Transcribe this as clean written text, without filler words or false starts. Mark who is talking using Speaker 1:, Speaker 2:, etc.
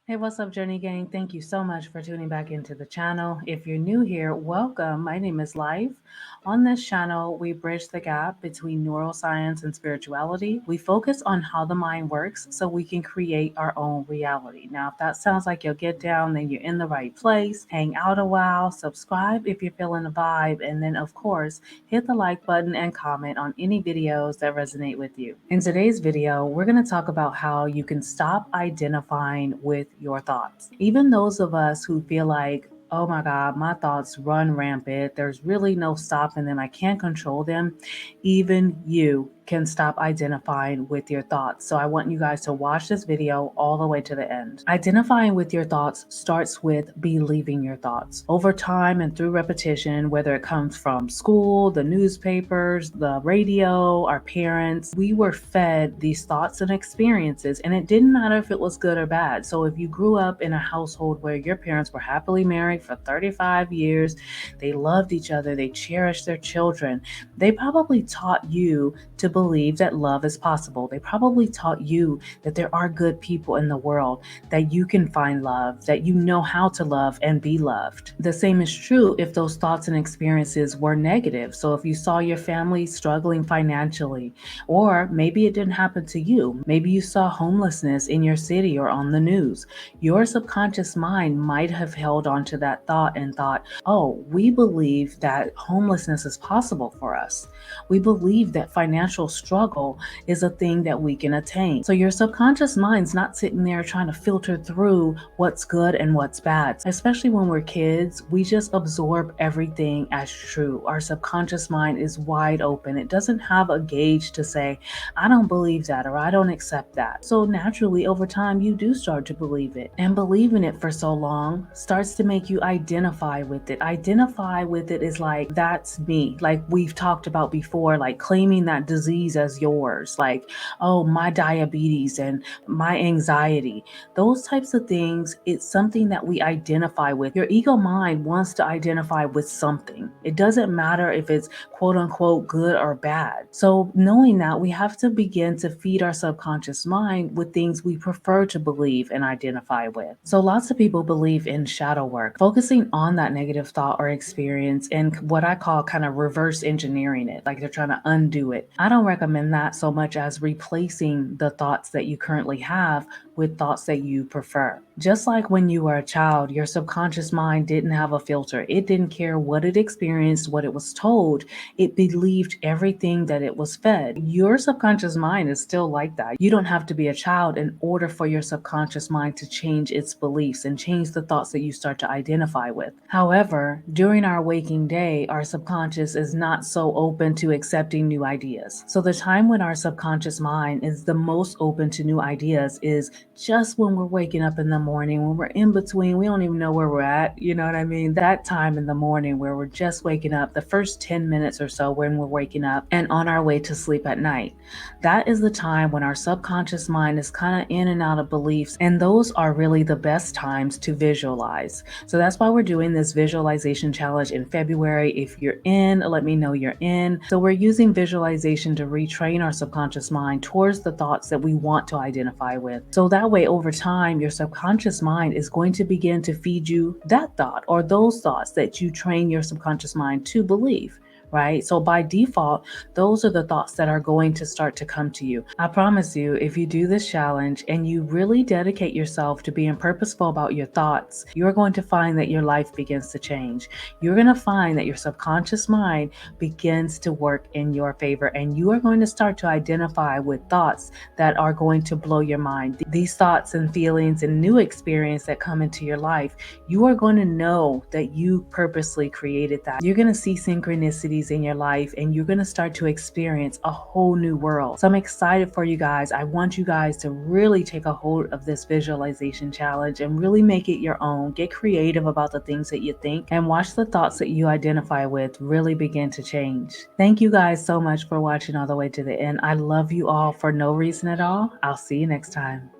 Speaker 1: Hey, what's up, Journey Gang? Thank you so much for tuning back into the channel. If you're new here, welcome. My name is Life. On this channel, we bridge the gap between neuroscience and spirituality. We focus on how the mind works so we can create our own reality. Now, if that sounds like you'll get down, then you're in the right place. Hang out a while, subscribe if you're feeling the vibe, and then, of course, hit the like button and comment on any videos that resonate with you. In today's video, we're going to talk about how you can stop identifying with your thoughts. Even those of us who feel like, oh my God, my thoughts run rampant, there's really no stopping them, I can't control them, even you can stop identifying with your thoughts. So I want you guys to watch this video all the way to the end. Identifying with your thoughts starts with believing your thoughts. Over time and through repetition, whether it comes from school, the newspapers, the radio, our parents, we were fed these thoughts and experiences, and it didn't matter if it was good or bad. So if you grew up in a household where your parents were happily married for 35 years, they loved each other, they cherished their children, they probably taught you to believe that love is possible. They probably taught you that there are good people in the world, that you can find love, that you know how to love and be loved. The same is true if those thoughts and experiences were negative. So if you saw your family struggling financially, or maybe it didn't happen to you, maybe you saw homelessness in your city or on the news, your subconscious mind might have held on to that thought and thought, oh, we believe that homelessness is possible for us. We believe that financial struggle is a thing that we can attain. So your subconscious mind's not sitting there trying to filter through what's good and what's bad. Especially when we're kids, we just absorb everything as true. Our subconscious mind is wide open. It doesn't have a gauge to say, I don't believe that or I don't accept that. So naturally, over time, you do start to believe it. And believing it for so long starts to make you identify with it. Identify with it is like, that's me. Like we've talked about before, like claiming that disease as yours, like, oh, my diabetes and my anxiety, those types of things, it's something that we identify with. Your ego mind wants to identify with something. It doesn't matter if it's quote unquote good or bad. So knowing that, we have to begin to feed our subconscious mind with things we prefer to believe and identify with. So lots of people believe in shadow work, focusing on that negative thought or experience and what I call kind of reverse engineering it, like they're trying to undo it. I don't recommend that so much as replacing the thoughts that you currently have with thoughts that you prefer. Just like when you were a child, your subconscious mind didn't have a filter. It didn't care what it experienced, what it was told. It believed everything that it was fed. Your subconscious mind is still like that. You don't have to be a child in order for your subconscious mind to change its beliefs and change the thoughts that you start to identify with. However, during our waking day, our subconscious is not so open to accepting new ideas. So the time when our subconscious mind is the most open to new ideas is just when we're waking up in the morning, when we're in between, we don't even know where we're at. You know what I mean? That time in the morning where we're just waking up, the first 10 minutes or so when we're waking up and on our way to sleep at night. That is the time when our subconscious mind is kind of in and out of beliefs. And those are really the best times to visualize. So that's why we're doing this visualization challenge in February. If you're in, let me know you're in. So we're using visualization to retrain our subconscious mind towards the thoughts that we want to identify with. So that way, over time, your subconscious mind is going to begin to feed you that thought or those thoughts that you train your subconscious mind to believe. Right? So by default, those are the thoughts that are going to start to come to you. I promise you, if you do this challenge and you really dedicate yourself to being purposeful about your thoughts, you're going to find that your life begins to change. You're going to find that your subconscious mind begins to work in your favor, and you are going to start to identify with thoughts that are going to blow your mind. These thoughts and feelings and new experience that come into your life, you are going to know that you purposely created that. You're going to see synchronicities in your life and you're going to start to experience a whole new world. So I'm excited for you guys. I want you guys to really take a hold of this visualization challenge and really make it your own. Get creative about the things that you think and watch the thoughts that you identify with really begin to change. Thank you guys so much for watching all the way to the end. I love you all for no reason at all. I'll see you next time.